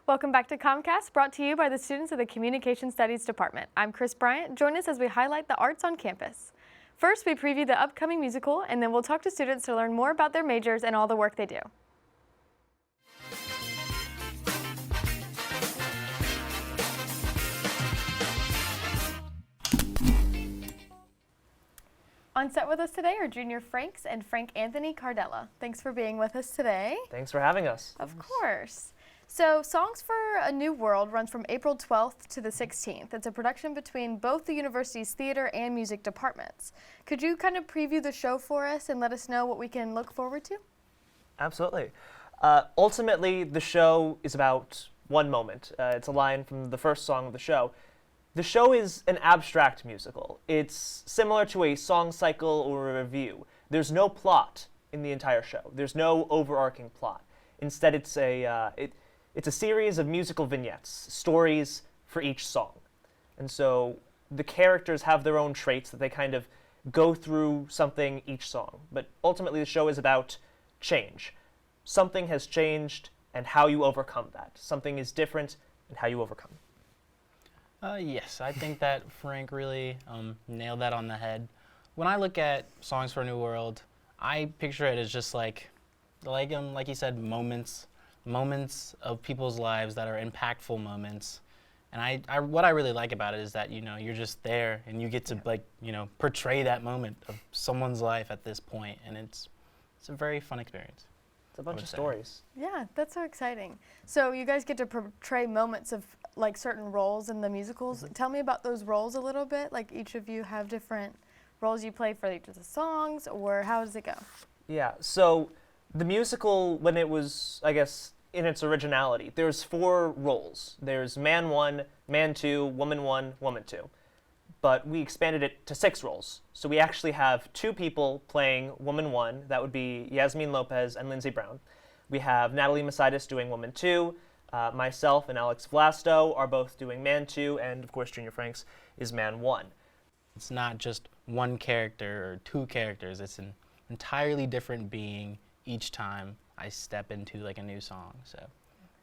Welcome back to COMMCast, brought to you by the students of the Communication Studies Department. I'm Chris Bryant. Join us as we highlight the arts on campus. First, we preview the upcoming musical, and then we'll talk to students to learn more about their majors and all the work they do. On set with us today are Junior Franks and Frank Anthony Cardella. Thanks for being with us today. Thanks for having us. Of course. So Songs for a New World runs from April 12th to the 16th. It's a production between both the university's theater and music departments. Could you kind of preview the show for us and let us know what we can look forward to? Absolutely. Ultimately, the show is about one moment. It's a line from the first song of the show. The show is an abstract musical. It's similar to a song cycle or a review. There's no plot in the entire show. There's no overarching plot. Instead, it's a series of musical vignettes, stories for each song. And so the characters have their own traits that they kind of go through something each song. But ultimately, the show is about change. Something has changed and how you overcome that. Something is different and how you overcome. Yes, I think that Frank really nailed that on the head. When I look at Songs for a New World, I picture it as just like he said, moments of people's lives that are impactful moments. And what I really like about it is that, you're just there and you get to portray that moment of someone's life at this point, and it's a very fun experience. It's a bunch of stories. Yeah, that's so exciting. So you guys get to portray moments of certain roles in the musicals. Mm-hmm. Tell me about those roles a little bit. Like each of you have different roles you play for each of the songs, or how does it go? Yeah, so the musical, when it was, I guess, in its originality, there's 4 roles. There's man 1, man 2, woman 1, woman 2. But we expanded it to 6 roles. So we actually have 2 people playing woman 1. That would be Yasmin Lopez and Lindsay Brown. We have Natalie Masaitis doing woman 2. Myself and Alex Vlasto are both doing man 2. And, of course, Junior Franks is man 1. It's not just one character or 2 characters. It's an entirely different being each time I step into a new song. So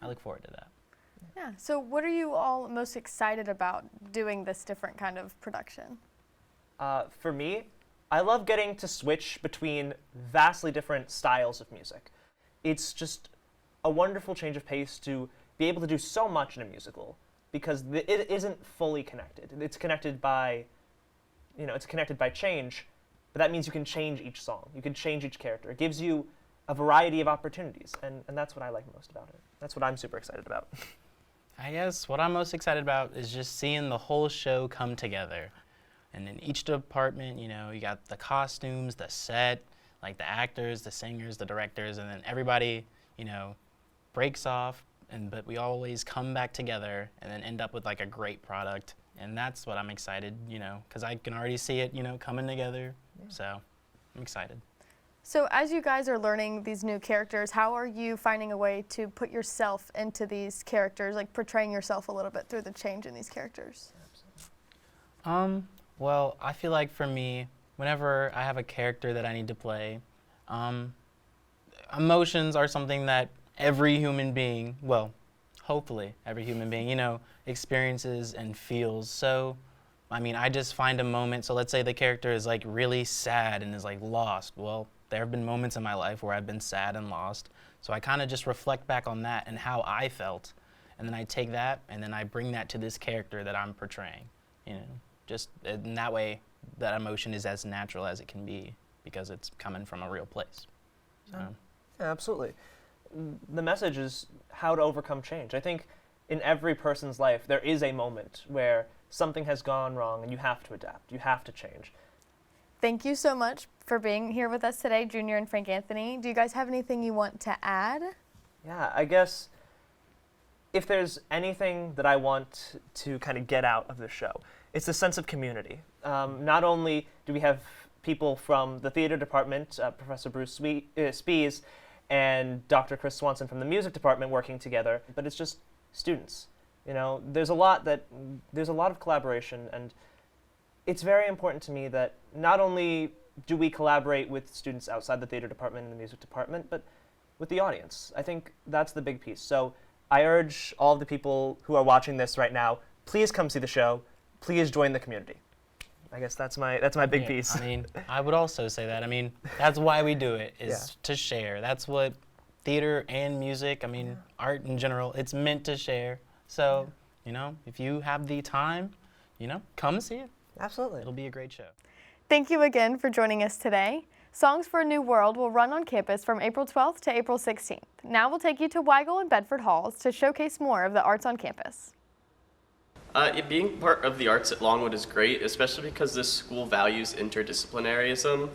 I look forward to that. Yeah, so what are you all most excited about doing this different kind of production? For me, I love getting to switch between vastly different styles of music. It's just a wonderful change of pace to be able to do so much in a musical because it isn't fully connected. It's connected by, change, but that means you can change each song. You can change each character. It gives you a variety of opportunities, and that's what I like most about it. That's what I'm super excited about. I guess what I'm most excited about is just seeing the whole show come together. And in each department, you got the costumes, the set, the actors, the singers, the directors, and then everybody, breaks off, but we always come back together and then end up with a great product. And that's what I'm excited, because I can already see it, coming together. Yeah. So I'm excited. So as you guys are learning these new characters, how are you finding a way to put yourself into these characters, portraying yourself a little bit through the change in these characters? Well, I feel like for me, whenever I have a character that I need to play, emotions are something that every human being, well, hopefully every human being, experiences and feels. So, I just find a moment. So let's say the character is really sad and is lost. Well, there have been moments in my life where I've been sad and lost. So I kind of just reflect back on that and how I felt. And then I take that and then I bring that to this character that I'm portraying. Just in that way, that emotion is as natural as it can be because it's coming from a real place. So. Yeah, absolutely. The message is how to overcome change. I think in every person's life, there is a moment where something has gone wrong and you have to adapt. You have to change. Thank you so much for being here with us today, Junior and Frank Anthony. Do you guys have anything you want to add? Yeah, I guess if there's anything that I want to kind of get out of the show, it's a sense of community. Not only do we have people from the theater department, Professor Bruce Spies and Dr. Chris Swanson from the music department working together, but it's just students. There's a lot of collaboration, and it's very important to me that not only do we collaborate with students outside the theater department and the music department, but with the audience. I think that's the big piece. So I urge all of the people who are watching this right now, please come see the show. Please join the community. I guess that's my big piece. I mean, I would also say that. I mean, that's why we do it, is to share. That's what theater and music, I mean, art in general, it's meant to share. So, you know, if you have the time, you know, come see it. Absolutely. It'll be a great show. Thank you again for joining us today. Songs for a New World will run on campus from April 12th to April 16th. Now we'll take you to Weigel and Bedford Halls to showcase more of the arts on campus. Being part of the arts at Longwood is great, especially because this school values interdisciplinarism.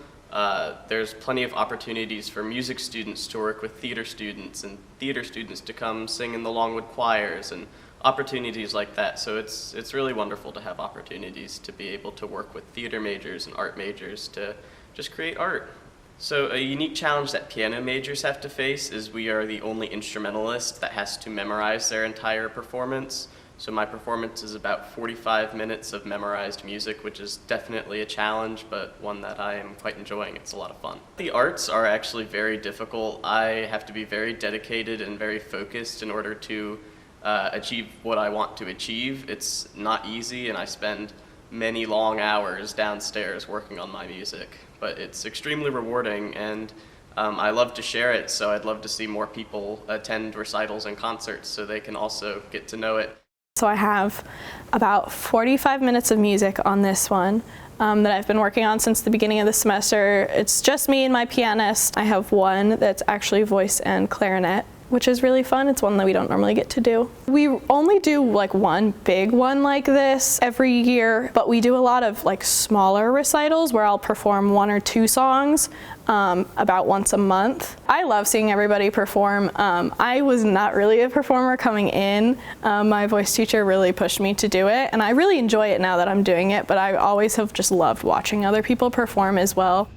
There's plenty of opportunities for music students to work with theater students and theater students to come sing in the Longwood choirs and opportunities like that. So it's really wonderful to have opportunities to be able to work with theater majors and art majors to just create art. So a unique challenge that piano majors have to face is we are the only instrumentalist that has to memorize their entire performance. So my performance is about 45 minutes of memorized music, which is definitely a challenge, but one that I am quite enjoying. It's a lot of fun. The arts are actually very difficult. I have to be very dedicated and very focused in order to achieve what I want to achieve. It's not easy, and I spend many long hours downstairs working on my music, but it's extremely rewarding, and I love to share it, so I'd love to see more people attend recitals and concerts so they can also get to know it. So I have about 45 minutes of music on this one that I've been working on since the beginning of the semester. It's just me and my pianist. I have one that's actually voice and clarinet, which is really fun. It's one that we don't normally get to do. We only do like one big one like this every year, but we do a lot of like smaller recitals where I'll perform 1 or 2 songs about once a month. I love seeing everybody perform. I was not really a performer coming in. My voice teacher really pushed me to do it, and I really enjoy it now that I'm doing it, but I always have just loved watching other people perform as well.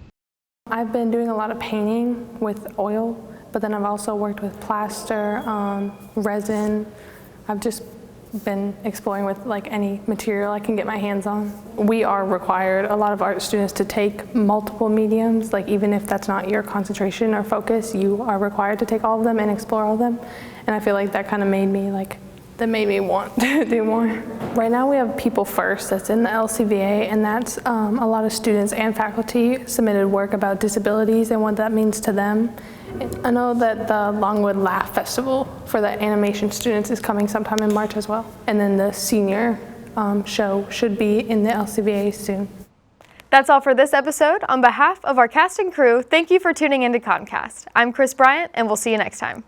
I've been doing a lot of painting with oil, but then I've also worked with plaster, resin. I've just been exploring with like any material I can get my hands on. We are required, a lot of art students, to take multiple mediums, like even if that's not your concentration or focus, you are required to take all of them and explore all of them. And I feel like that kind of made me want to do more. Right now we have People First that's in the LCVA, and that's a lot of students and faculty submitted work about disabilities and what that means to them. I know that the Longwood Laugh Festival for the animation students is coming sometime in March as well. And then the senior show should be in the LCVA soon. That's all for this episode. On behalf of our cast and crew, thank you for tuning into COMMCast. I'm Chris Bryant, and we'll see you next time.